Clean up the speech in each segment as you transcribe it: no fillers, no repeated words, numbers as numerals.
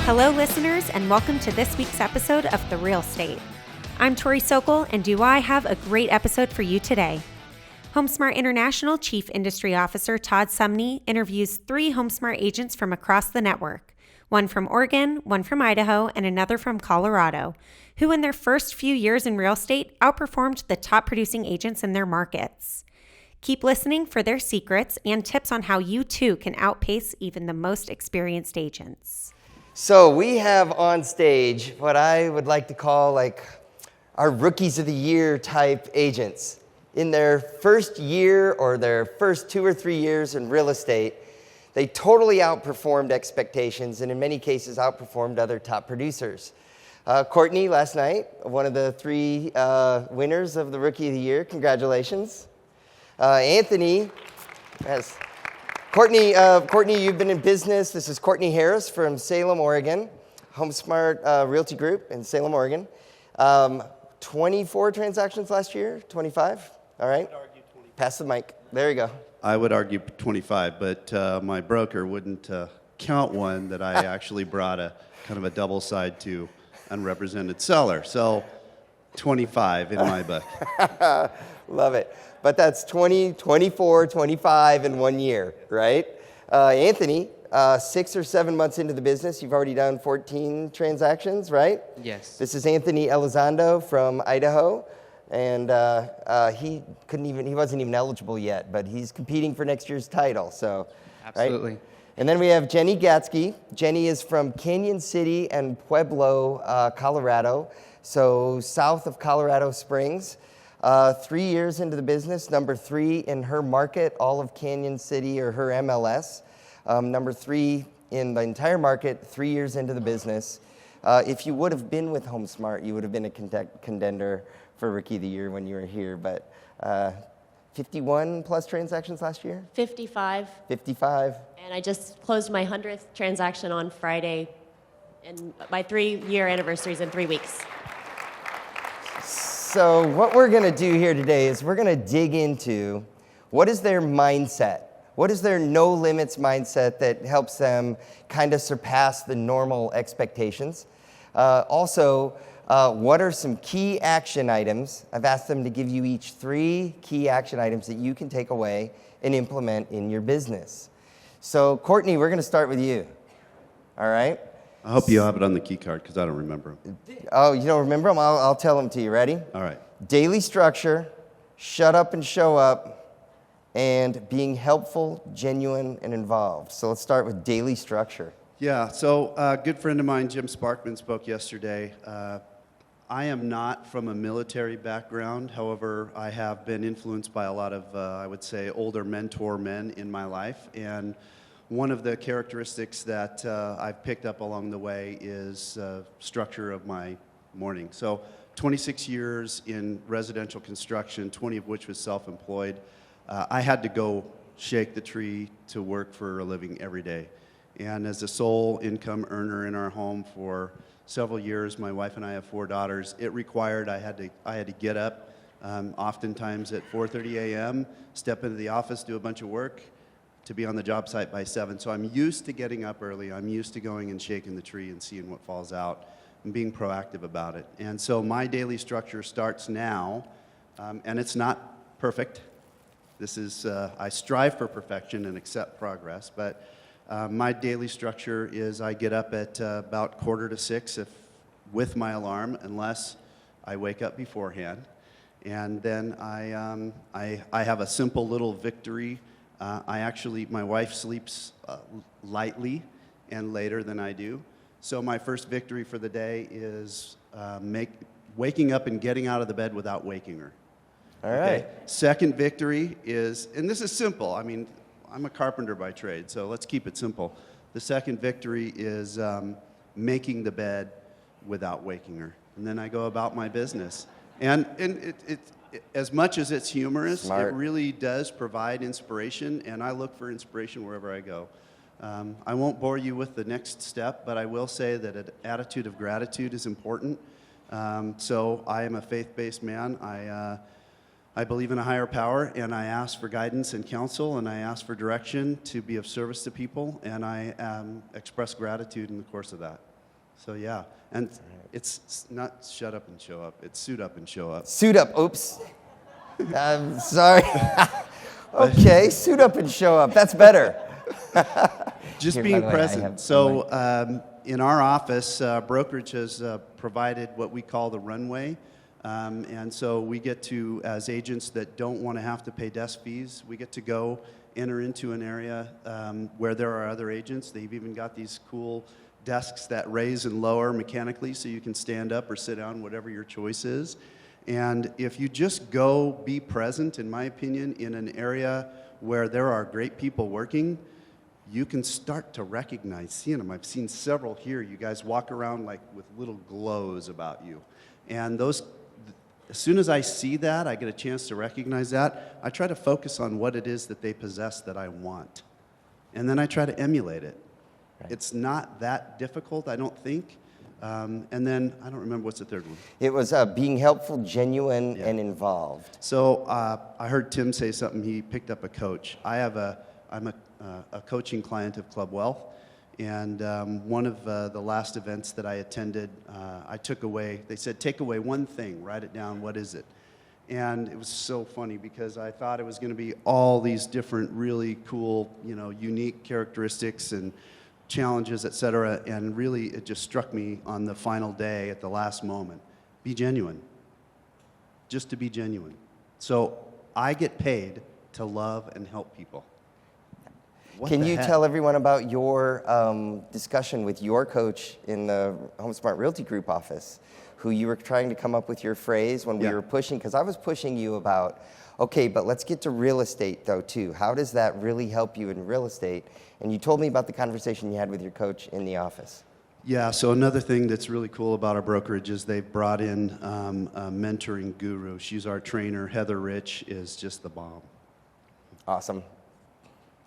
Hello, listeners, and welcome to this week's episode of The Real Estate. I'm Tori Sokol, and do I have a great episode for you today. HomeSmart International Chief Industry Officer Todd Sumney interviews 3 HomeSmart agents from across the network, one from Oregon, one from Idaho, and another from Colorado, who in their first few years in real estate outperformed the top producing agents in their markets. Keep listening for their secrets and tips on how you too can outpace even the most experienced agents. So we have on stage what I would like to call like our rookies of the year type agents. In their first year or their first 2 or 3 years in real estate, they totally outperformed expectations and in many cases outperformed other top producers. Courtney last night, one of the 3 winners of the Rookie of the Year. Congratulations. Anthony, yes. Courtney, you've been in business. This is Courtney Harris from Salem, Oregon, HomeSmart Realty Group in Salem, Oregon. 24 transactions last year, 25? All right. I would argue 20. Pass the mic. There you go. I would argue 25, but my broker wouldn't count one that I actually brought a kind of a double side to unrepresented seller. So 25 in my book. Love it. But that's 20, 24, 25 in 1 year, right? Anthony, 6 or 7 months into the business, you've already done 14 transactions, right? Yes. This is Anthony Elizondo from Idaho, and he wasn't even eligible yet, but he's competing for next year's title. So, absolutely. Right? And then we have Jenny Gatsky. Jenny is from Canyon City and Pueblo, Colorado, so south of Colorado Springs. 3 years into the business, number 3 in her market, all of Canyon City or her MLS. Number 3 in the entire market, 3 years into the business. If you would have been with HomeSmart, you would have been a contender for Rookie of the Year when you were here. But 51 plus transactions last year? 55. 55. And I just closed my 100th transaction on Friday, and my 3-year anniversary is in 3 weeks. So what we're going to do here today is we're going to dig into what is their mindset? What is their no limits mindset that helps them kind of surpass the normal expectations? Also, what are some key action items? I've asked them to give you each 3 key action items that you can take away and implement in your business. So Courtney, we're going to start with you. All right? I hope you have it on the key card because I don't remember them. Oh, you don't remember them? I'll tell them to you. Ready? All right. Daily structure, shut up and show up, and being helpful, genuine, and involved. So let's start with daily structure. Yeah, so a good friend of mine, Jim Sparkman, spoke yesterday. I am not from a military background. However, I have been influenced by a lot of, I would say, older mentor men in my life. And one of the characteristics that I've picked up along the way is structure of my morning. So 26 years in residential construction, 20 of which was self-employed. I had to go shake the tree to work for a living every day. And as a sole income earner in our home for several years, my wife and I have 4 daughters, it required I had to get up oftentimes at 4:30 a.m., step into the office, do a bunch of work, to be on the job site by 7. So I'm used to getting up early. I'm used to going and shaking the tree and seeing what falls out and being proactive about it. And so my daily structure starts now, and it's not perfect. This is, I strive for perfection and accept progress, but my daily structure is I get up at about 5:45 with my alarm, unless I wake up beforehand. And then I have a simple little victory. My wife sleeps lightly and later than I do. So my first victory for the day is waking up and getting out of the bed without waking her. All right. Okay? Second victory is, and this is simple. I mean, I'm a carpenter by trade, so let's keep it simple. The second victory is making the bed without waking her. And then I go about my business. And it as much as it's humorous, Smart. It really does provide inspiration, and I look for inspiration wherever I go. I won't bore you with the next step, but I will say that an attitude of gratitude is important. So I am a faith-based man. I believe in a higher power, and I ask for guidance and counsel, and I ask for direction to be of service to people, and I express gratitude in the course of that. So yeah, and it's not shut up and show up. It's suit up and show up. Suit up. Oops. I'm sorry. Okay, suit up and show up. That's better. Just Here, by being the way, I present. have So in our office, brokerage has provided what we call the runway. And so we get to, as agents that don't want to have to pay desk fees, we get to go enter into an area where there are other agents. They've even got these cool desks that raise and lower mechanically so you can stand up or sit down, whatever your choice is. And if you just go be present, in my opinion, in an area where there are great people working, you can start to recognize seeing them. I've seen several here. You guys walk around like with little glows about you. And those, as soon as I see that, I get a chance to recognize that, I try to focus on what it is that they possess that I want. And then I try to emulate it. Right. It's not that difficult, I don't think. And then, I don't remember, what's the third one? It was being helpful, genuine, and involved. So I heard Tim say something. He picked up a coach. I'm a coaching client of Club Wealth. And one of the last events that I attended, I took away, they said, take away one thing, write it down, what is it? And it was so funny because I thought it was going to be all these different really cool, unique characteristics and challenges, et cetera, and really it just struck me on the final day at the last moment. Be genuine. Just to be genuine. So I get paid to love and help people. Can you tell everyone about your discussion with your coach in the HomeSmart Realty Group office, who you were trying to come up with your phrase when we were pushing? Because I was pushing you about, okay, but let's get to real estate though too. How does that really help you in real estate? And you told me about the conversation you had with your coach in the office. Yeah, so another thing that's really cool about our brokerage is they've brought in a mentoring guru. She's our trainer. Heather Rich is just the bomb. Awesome.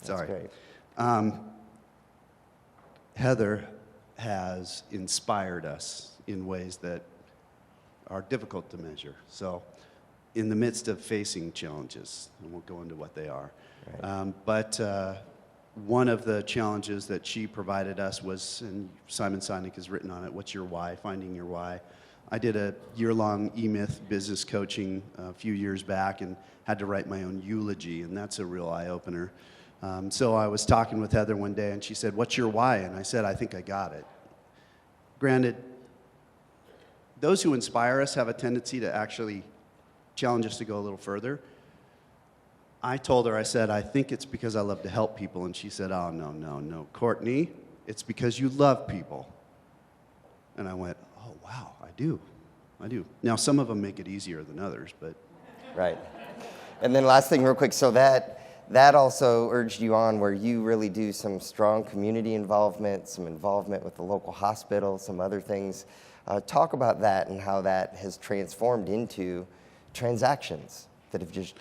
Sorry. That's great. Heather has inspired us in ways that are difficult to measure. So in the midst of facing challenges, I won't go into what they are, right. But one of the challenges that she provided us was, and Simon Sinek has written on it, what's your why, finding your why. I did a year-long E-Myth business coaching a few years back and had to write my own eulogy, and that's a real eye-opener. So I was talking with Heather one day, and she said, what's your why? And I said, I think I got it. Granted, those who inspire us have a tendency to actually challenge us to go a little further. I told her, I said, I think it's because I love to help people. And she said, oh, no, Courtney, it's because you love people. And I went, oh, wow, I do. Now, some of them make it easier than others, but. Right. And then last thing real quick, so that also urged you on where you really do some strong community involvement, some involvement with the local hospital, some other things. Talk about that and how that has transformed into transactions that have just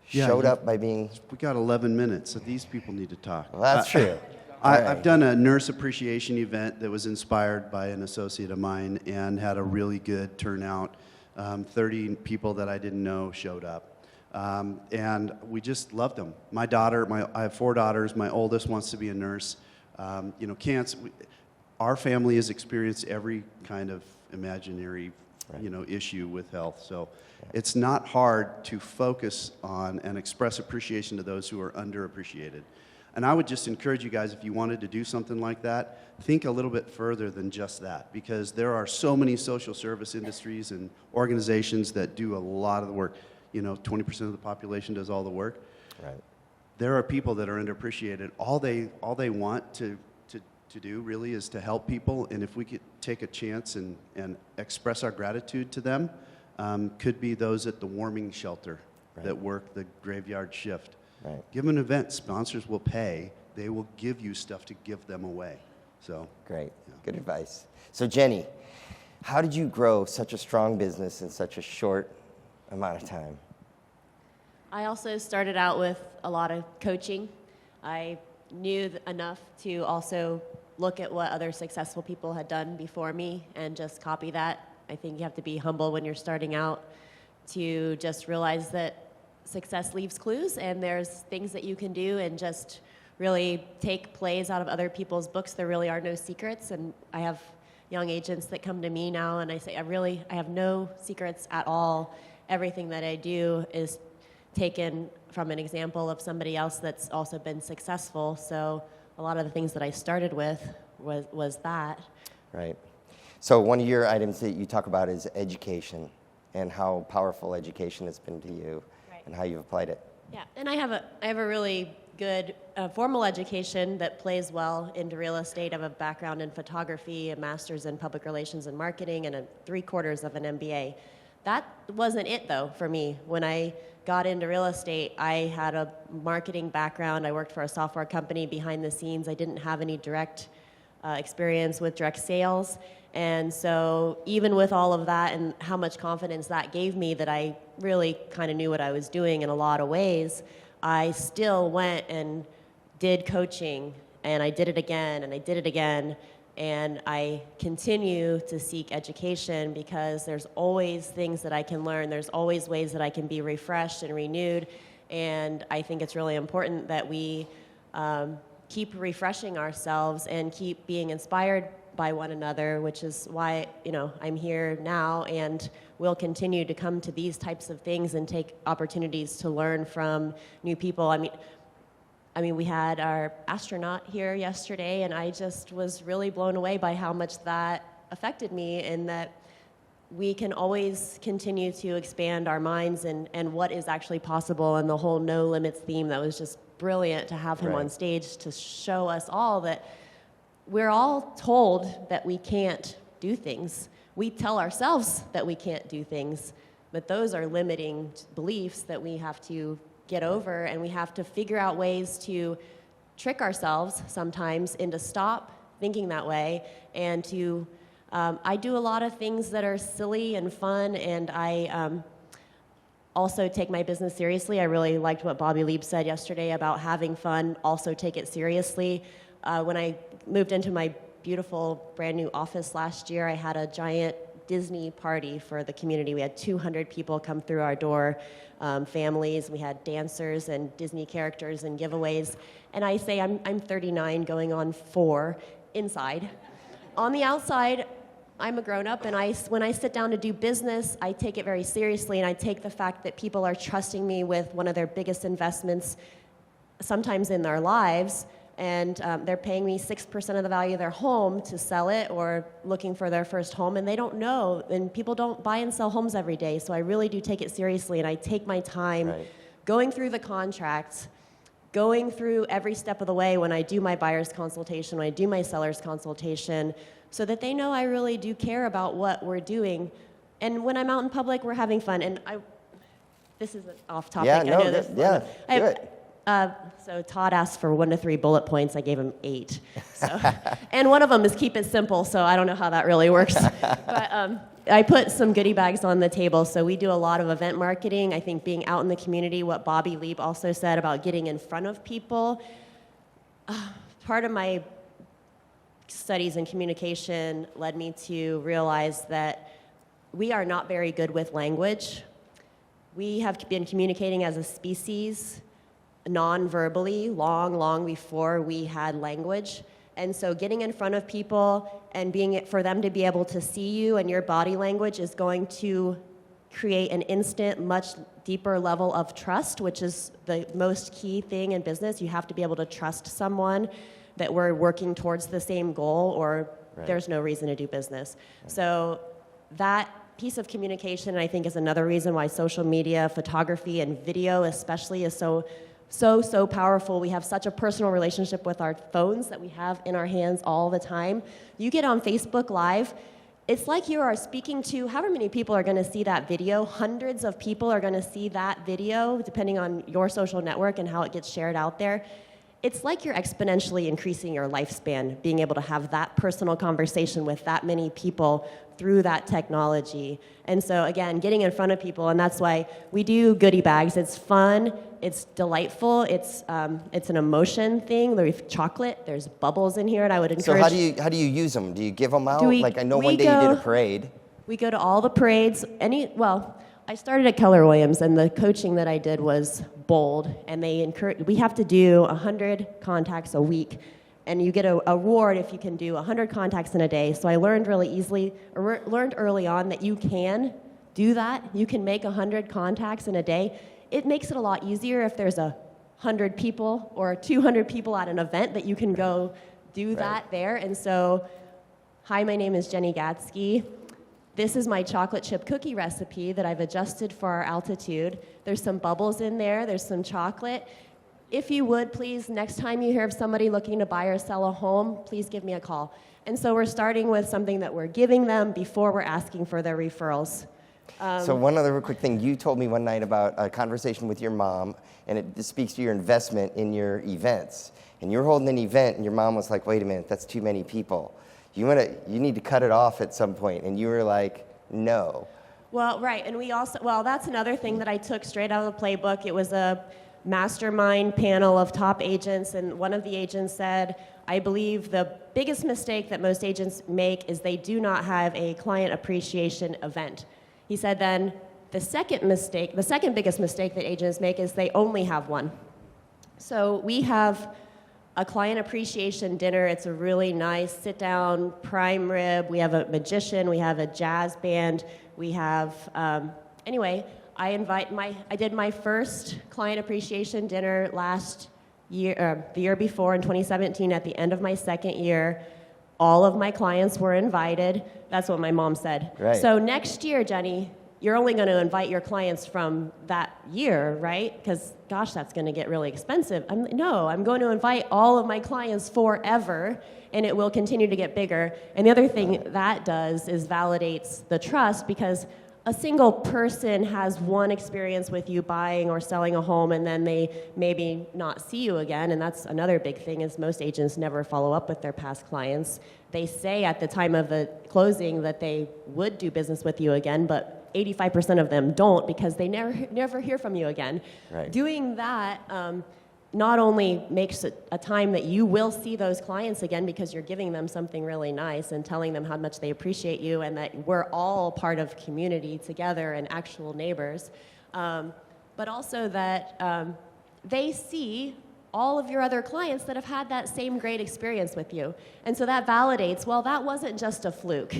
showed up by being... We got 11 minutes, so these people need to talk. Well, that's true. I've done a nurse appreciation event that was inspired by an associate of mine and had a really good turnout. 30 people that I didn't know showed up. And we just loved them. My daughter, I have 4 daughters. My oldest wants to be a nurse. Cancer. Our family has experienced every kind of imaginary, issue with health. So it's not hard to focus on and express appreciation to those who are underappreciated. And I would just encourage you guys, if you wanted to do something like that, think a little bit further than just that, because there are so many social service industries and organizations that do a lot of the work. 20% of the population does all the work. Right. There are people that are underappreciated. All they want to do really is to help people, and if we could take a chance and express our gratitude to them, could be those at the warming shelter that work the graveyard shift. Right. Give them an event. Sponsors will pay. They will give you stuff to give them away. So great. Yeah. Good advice. So Jenny, how did you grow such a strong business in such a short amount of time? I also started out with a lot of coaching. I knew enough to also look at what other successful people had done before me and just copy that. I think you have to be humble when you're starting out to just realize that success leaves clues and there's things that you can do and just really take plays out of other people's books. There really are no secrets, and I have young agents that come to me now, and I say, I have no secrets at all. Everything that I do is taken from an example of somebody else that's also been successful. So a lot of the things that I started with was that. Right. So one of your items that you talk about is education and how powerful education has been to you, Right. and how you've applied it. Yeah, and I have a really good formal education that plays well into real estate. I have a background in photography, a master's in public relations and marketing, and 3/4 of an MBA. That wasn't it, though, for me. When I got into real estate, I had a marketing background. I worked for a software company behind the scenes. I didn't have any direct experience with direct sales. And so even with all of that and how much confidence that gave me that I really kind of knew what I was doing in a lot of ways, I still went and did coaching, and I did it again, and I did it again, and I continue to seek education because there's always things that I can learn. There's always ways that I can be refreshed and renewed, and I think it's really important that we keep refreshing ourselves and keep being inspired by one another, which is why, I'm here now and will continue to come to these types of things and take opportunities to learn from new people. I mean, we had our astronaut here yesterday, and I just was really blown away by how much that affected me, and that we can always continue to expand our minds and what is actually possible, and the whole no limits theme. That was just brilliant to have him Right. on stage to show us all that we're all told that we can't do things. We tell ourselves that we can't do things, but those are limiting beliefs that we have to get over, and we have to figure out ways to trick ourselves sometimes into stop thinking that way, and to I do a lot of things that are silly and fun, and I also take my business seriously. I really liked what Bobby Lieb said yesterday about having fun, also take it seriously. When I moved into my beautiful brand new office last year, I had a giant Disney party for the community. We had 200 people come through our door, families. We had dancers and Disney characters and giveaways. And I say I'm 39 going on 4 inside. On the outside, I'm a grown-up, and when I sit down to do business, I take it very seriously, and I take the fact that people are trusting me with one of their biggest investments, sometimes in their lives, and they're paying me 6% of the value of their home to sell it, or looking for their first home, and they don't know, and people don't buy and sell homes every day, so I really do take it seriously, and I take my time Right. going through the contracts, going through every step of the way when I do my buyer's consultation, when I do my seller's consultation, so that they know I really do care about what we're doing. And when I'm out in public, we're having fun. And this is off topic. Yeah, I no, know this. do it. So Todd asked for 1 to 3 bullet points. I gave him 8. So, and one of them is keep it simple. So I don't know how that really works. But I put some goodie bags on the table. So we do a lot of event marketing. I think being out in the community, what Bobby Lieb also said about getting in front of people. Part of my studies in communication led me to realize that we are not very good with language. We have been communicating as a species non-verbally long before we had language. And so getting in front of people and for them to be able to see you and your body language is going to create an instant, much deeper level of trust, which is the most key thing in business. You have to be able to trust someone that we're working towards the same goal, or Right. there's no reason to do business. Right. So that piece of communication, I think, is another reason why social media, photography, and video especially is so powerful. We have such a personal relationship with our phones that we have in our hands all the time. You get on Facebook Live, it's like you are speaking to however many people are going to see that video. Hundreds of people are going to see that video, depending on your social network and how it gets shared out there. It's like you're exponentially increasing your lifespan, being able to have that personal conversation with that many people through that technology. And so, again, getting in front of people, and that's why we do goodie bags. It's fun, it's delightful, it's an emotion thing. There's chocolate, there's bubbles in here, and I would encourage... So how do you use them? Do you give them out? I know one day you did a parade. We go to all the parades. I started at Keller Williams, and the coaching that I did was bold, and we have to do 100 contacts a week, and you get a award if you can do 100 contacts in a day. So I learned learned early on that you can do that. You can make 100 contacts in a day. It makes it a lot easier if there's 100 people or 200 people at an event that you can go do that there. And so, hi, my name is Jenny Gatsky. This is my chocolate chip cookie recipe that I've adjusted for our altitude. There's some bubbles in there. There's some chocolate. If you would, please, next time you hear of somebody looking to buy or sell a home, please give me a call. And so we're starting with something that we're giving them before we're asking for their referrals. So one other quick thing. You told me one night about a conversation with your mom, and it speaks to your investment in your events. And you were holding an event, and your mom was like, wait a minute, that's too many people. You need to cut it off at some point. And you were like, no. Well, right. And that's another thing that I took straight out of the playbook. It was a mastermind panel of top agents, and one of the agents said, I believe the biggest mistake that most agents make is they do not have a client appreciation event. He said then, the second biggest mistake that agents make is they only have one. So we have a client appreciation dinner. It's a really nice sit-down prime rib. We have a magician. We have a jazz band. We have, anyway, I did my first client appreciation dinner last year, the year before in 2017 at the end of my second year. All of my clients were invited. That's what my mom said. Right. So next year, Jenny, you're only going to invite your clients from that year, right? Because, gosh, that's going to get really expensive. No, I'm going to invite all of my clients forever, and it will continue to get bigger. And the other thing that does is validates the trust, because a single person has one experience with you buying or selling a home, and then they maybe not see you again. And that's another big thing, is most agents never follow up with their past clients. They say at the time of the closing that they would do business with you again, but 85% of them don't, because they never hear from you again. Right. Doing that not only makes it a time that you will see those clients again, because you're giving them something really nice and telling them how much they appreciate you and that we're all part of community together and actual neighbors, but also that they see all of your other clients that have had that same great experience with you. And so that validates, well, that wasn't just a fluke.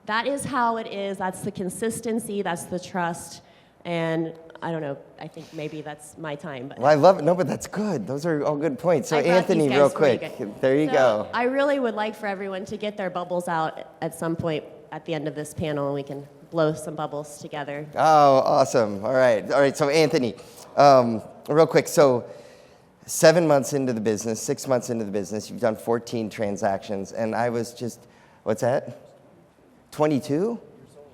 That is how it is. That's the consistency. That's the trust. And I don't know. I think maybe that's my time. But Well, I love it. No, but that's good. Those are all good points. So Anthony, real quick, there you go. I really would like for everyone to get their bubbles out at some point at the end of this panel, and we can blow some bubbles together. Oh, awesome. All right. So Anthony, real quick. So 7 months into the business, 6 months into the business, you've done 14 transactions, and I was just, what's that? 22?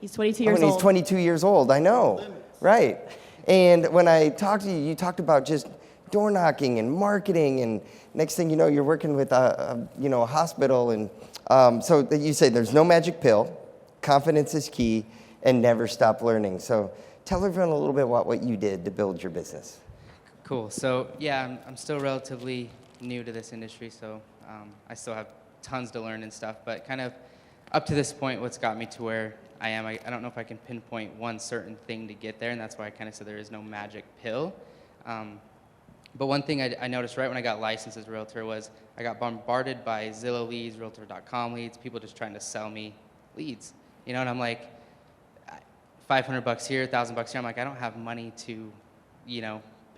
He's 22 years He's old. 22 years old, I know. Right. And when I talked to you, you talked about just door knocking and marketing, and next thing you know, you're working with a hospital. And so you say there's no magic pill, confidence is key, and never stop learning. So tell everyone a little bit about what you did to build your business. Cool. So yeah, I'm still relatively new to this industry, so I still have tons to learn and stuff, but kind of up to this point, what's got me to where I am, I don't know if I can pinpoint one certain thing to get there, and that's why I kind of said there is no magic pill. But one thing I noticed right when I got licensed as a realtor was I got bombarded by Zillow leads, Realtor.com leads, people just trying to sell me leads. And I'm like, $500 here, $1,000 here. I'm like, I don't have money to,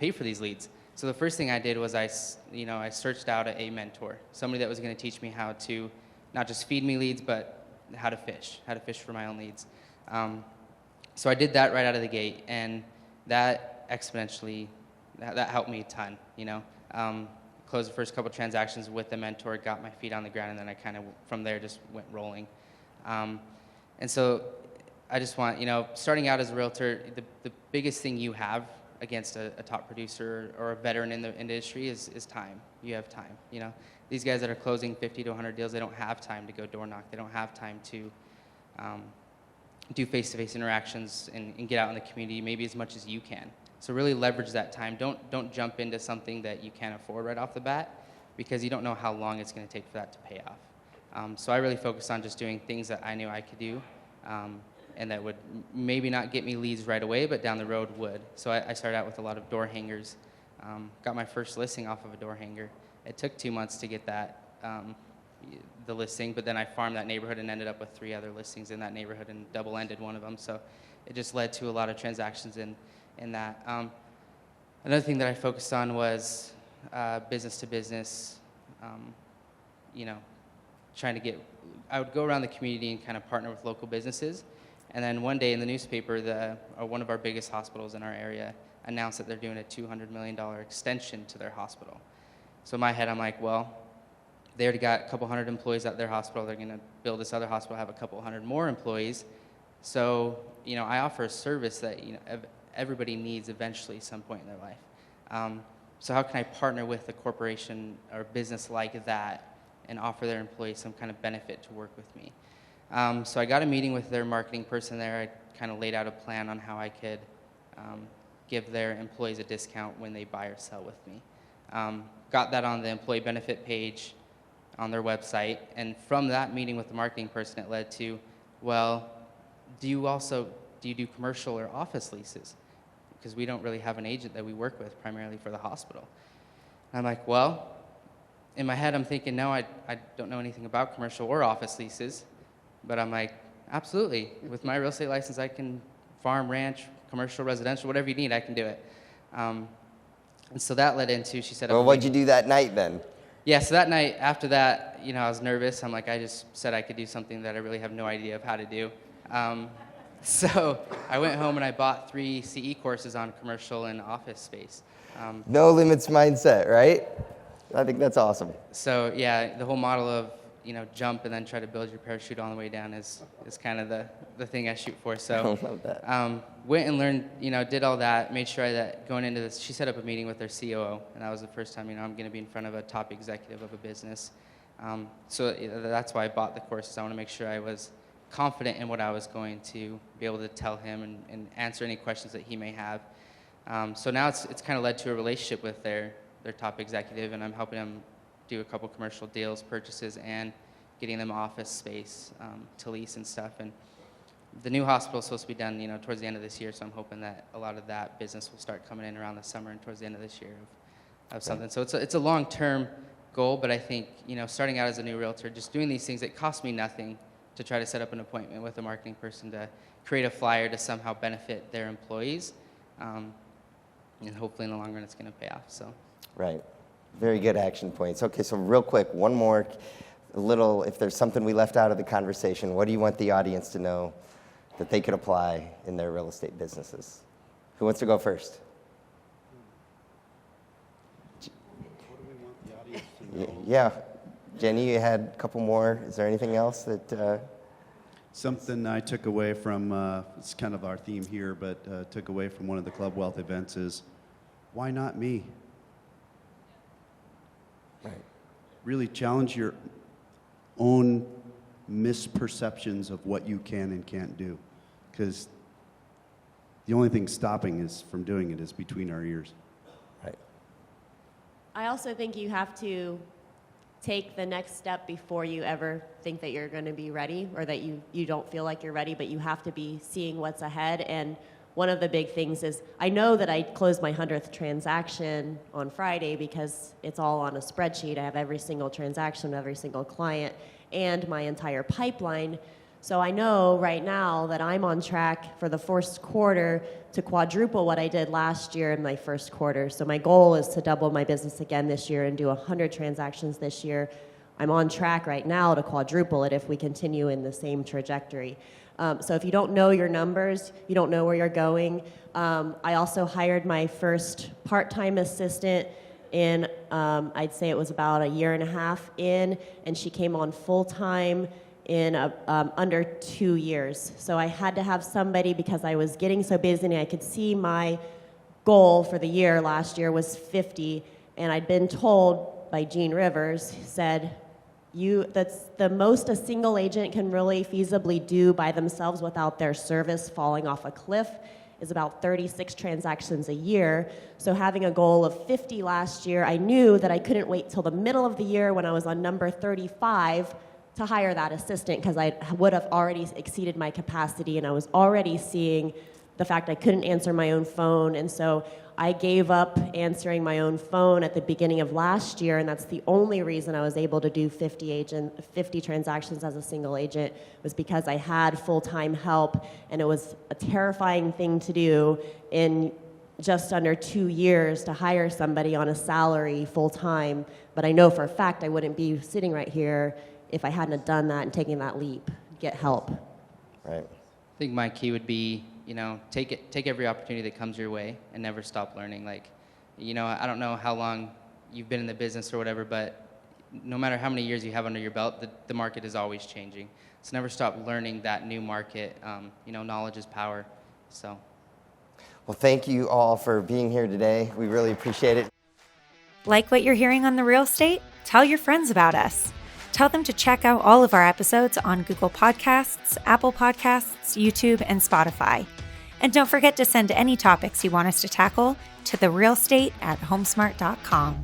pay for these leads. So the first thing I did was I searched out a mentor, somebody that was going to teach me how to not just feed me leads, but how to fish for my own leads. So I did that right out of the gate, and that exponentially, that helped me a ton, Closed the first couple transactions with the mentor, got my feet on the ground, and then I kind of, from there, just went rolling. And so I just want, starting out as a realtor, the biggest thing you have against a top producer or a veteran in the industry is time. You have time, These guys that are closing 50 to 100 deals, they don't have time to go door knock. They don't have time to do face-to-face interactions and get out in the community maybe as much as you can. So really leverage that time. Don't jump into something that you can't afford right off the bat, because you don't know how long it's going to take for that to pay off. So I really focused on just doing things that I knew I could do, and that would maybe not get me leads right away, but down the road would. So I started out with a lot of door hangers. Got my first listing off of a door hanger. It took 2 months to get that the listing, but then I farmed that neighborhood and ended up with 3 other listings in that neighborhood and double-ended one of them. So it just led to a lot of transactions in that. Another thing that I focused on was business to business, trying to I would go around the community and kind of partner with local businesses. And then one day in the newspaper, one of our biggest hospitals in our area announced that they're doing a $200 million extension to their hospital. So in my head, I'm like, well, they already got a couple hundred employees at their hospital. They're going to build this other hospital, have a couple hundred more employees. So, I offer a service that, everybody needs eventually at some point in their life. So how can I partner with a corporation or business like that and offer their employees some kind of benefit to work with me? So I got a meeting with their marketing person there. I kind of laid out a plan on how I could give their employees a discount when they buy or sell with me. Got that on the employee benefit page on their website, and from that meeting with the marketing person, it led to, well, do you do commercial or office leases? Because we don't really have an agent that we work with primarily for the hospital. And I'm like, well, in my head I'm thinking, no, I don't know anything about commercial or office leases, but I'm like, absolutely, with my real estate license I can farm, ranch, commercial, residential, whatever you need, I can do it. And so that led into, she said, Well, what'd you do that night then? Yeah, so that night, after that, I was nervous. I'm like, I just said I could do something that I really have no idea of how to do. So I went home and I bought 3 CE courses on commercial and office space. No limits mindset, right? I think that's awesome. So yeah, the whole model of, jump and then try to build your parachute on the way down is kind of the thing I shoot for. So I love that. went and learned, did all that, made sure that going into this, she set up a meeting with their COO, and that was the first time, I'm going to be in front of a top executive of a business. So that's why I bought the courses. I want to make sure I was confident in what I was going to be able to tell him and answer any questions that he may have. So now it's kind of led to a relationship with their top executive, and I'm helping them do a couple commercial deals, purchases, and getting them office space to lease and stuff. And the new hospital is supposed to be done, towards the end of this year, so I'm hoping that a lot of that business will start coming in around the summer and towards the end of this year of something. So it's a long-term goal, but I think, starting out as a new realtor, just doing these things, it costs me nothing to try to set up an appointment with a marketing person to create a flyer to somehow benefit their employees. And hopefully in the long run it's going to pay off. So. Right. Very good action points. Okay, so real quick, one more, if there's something we left out of the conversation, what do you want the audience to know that they could apply in their real estate businesses? Who wants to go first? What do we want the audience to know? Yeah. Jenny, you had a couple more. Is there anything else that... Something I took away from, it's kind of our theme here, but took away from one of the Club Wealth events is, why not me? Right. Really challenge your own misperceptions of what you can and can't do. Because the only thing stopping us from doing it is between our ears. Right. I also think you have to take the next step before you ever think that you're going to be ready, or that you don't feel like you're ready, but you have to be seeing what's ahead. And one of the big things is, I know that I closed my 100th transaction on Friday because it's all on a spreadsheet. I have every single transaction, every single client, and my entire pipeline. So I know right now that I'm on track for the first quarter to quadruple what I did last year in my first quarter. So my goal is to double my business again this year and do 100 transactions this year. I'm on track right now to quadruple it if we continue in the same trajectory. So if you don't know your numbers, you don't know where you're going. I also hired my first part-time assistant in, I'd say it was about a year and a half in, and she came on full-time in under 2 years. So I had to have somebody because I was getting so busy, and I could see my goal for the year last year was 50, and I'd been told by Gene Rivers, said, that's the most a single agent can really feasibly do by themselves without their service falling off a cliff is about 36 transactions a year. So having a goal of 50 last year, I knew that I couldn't wait till the middle of the year when I was on number 35 to hire that assistant, because I would have already exceeded my capacity, and I was already seeing the fact I couldn't answer my own phone. And so I gave up answering my own phone at the beginning of last year, and that's the only reason I was able to do 50 transactions as a single agent, was because I had full-time help, and it was a terrifying thing to do in just under 2 years to hire somebody on a salary full-time. But I know for a fact I wouldn't be sitting right here if I hadn't have done that and taken that leap, get help. Right. I think my key would be, take every opportunity that comes your way and never stop learning. Like, I don't know how long you've been in the business or whatever, but no matter how many years you have under your belt, the market is always changing. So never stop learning that new market. Knowledge is power. So. Well, thank you all for being here today. We really appreciate it. Like what you're hearing on The Real Estate? Tell your friends about us. Tell them to check out all of our episodes on Google Podcasts, Apple Podcasts, YouTube, and Spotify. And don't forget to send any topics you want us to tackle to therealestate@homesmart.com.